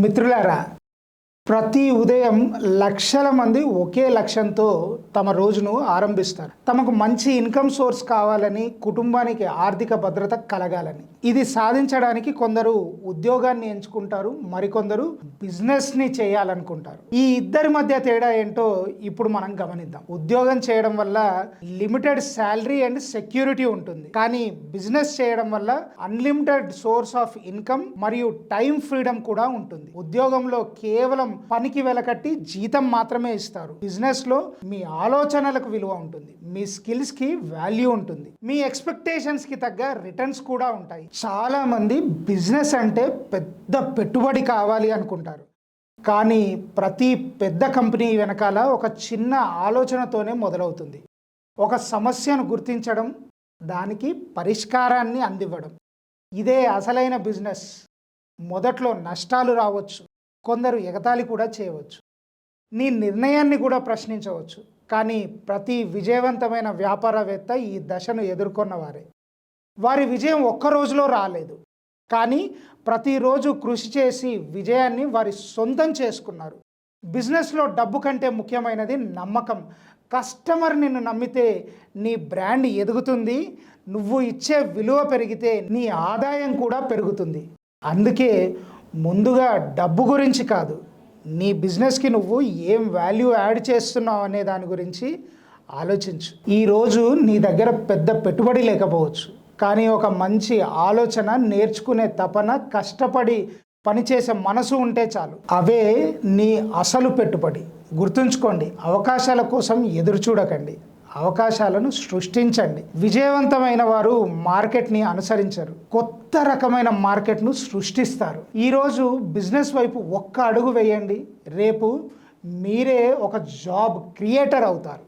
మిత్రులారా, ప్రతి ఉదయం లక్షల మంది ఒకే లక్ష్యంతో తమ రోజును ఆరంభిస్తారు. తమకు మంచి ఇన్కమ్ సోర్స్ కావాలని, కుటుంబానికి ఆర్థిక భద్రత కలగాలని. ఇది సాధించడానికి కొందరు ఉద్యోగాన్ని ఎంచుకుంటారు, మరికొందరు బిజినెస్ని చేయాలనుకుంటారు. ఈ ఇద్దరి మధ్య తేడా ఏంటో ఇప్పుడు మనం గమనిద్దాం. ఉద్యోగం చేయడం వల్ల లిమిటెడ్ శాలరీ అండ్ సెక్యూరిటీ ఉంటుంది, కానీ బిజినెస్ చేయడం వల్ల అన్లిమిటెడ్ సోర్స్ ఆఫ్ ఇన్కమ్ మరియు టైం ఫ్రీడమ్ కూడా ఉంటుంది. ఉద్యోగంలో కేవలం పనికి వెలకట్టి జీతం మాత్రమే ఇస్తారు. బిజినెస్ లో మీ ఆలోచనలకు విలువ ఉంటుంది, మీ స్కిల్స్ కి వాల్యూ ఉంటుంది, మీ ఎక్స్పెక్టేషన్స్ కి తగ్గ రిటర్న్స్ కూడా ఉంటాయి. చాలా మంది బిజినెస్ అంటే పెద్ద పెట్టుబడి కావాలి అనుకుంటారు, కానీ ప్రతి పెద్ద కంపెనీ వెనకాల ఒక చిన్న ఆలోచనతోనే మొదలవుతుంది. ఒక సమస్యను గుర్తించడం, దానికి పరిష్కారాన్ని అందివ్వడం, ఇదే అసలైన బిజినెస్. మొదట్లో నష్టాలు రావచ్చు, కొందరు ఎగతాళి కూడా చేయవచ్చు, నీ నిర్ణయాన్ని కూడా ప్రశ్నించవచ్చు, కానీ ప్రతి విజయవంతమైన వ్యాపారవేత్త ఈ దశను ఎదుర్కొన్నవారే. వారి విజయం ఒక్క రోజులో రాలేదు, కానీ ప్రతిరోజు కృషి చేసి విజయాన్ని వారి సొంతం చేసుకున్నారు. బిజినెస్లో డబ్బు కంటే ముఖ్యమైనది నమ్మకం. కస్టమర్ నిన్ను నమ్మితే నీ బ్రాండ్ ఎదుగుతుంది, నువ్వు ఇచ్చే విలువ పెరిగితే నీ ఆదాయం కూడా పెరుగుతుంది. అందుకే ముందుగా డబ్బు గురించి కాదు, నీ బిజినెస్కి నువ్వు ఏం వాల్యూ యాడ్ చేస్తున్నావు అనే దాని గురించి ఆలోచించు. ఈరోజు నీ దగ్గర పెద్ద పెట్టుబడి లేకపోవచ్చు, కానీ ఒక మంచి ఆలోచన, నేర్చుకునే తపన, కష్టపడి పనిచేసే మనసు ఉంటే చాలు. అవే నీ అసలు పెట్టుబడి. గుర్తుంచుకోండి, అవకాశాల కోసం ఎదురు చూడకండి, అవకాశాలను సృష్టించండి. విజయవంతమైన వారు మార్కెట్ని అనుసరించరు, కొత్త రకమైన మార్కెట్ను సృష్టిస్తారు. ఈరోజు బిజినెస్ వైపు ఒక్క అడుగు వేయండి, రేపు మీరే ఒక జాబ్ క్రియేటర్ అవుతారు.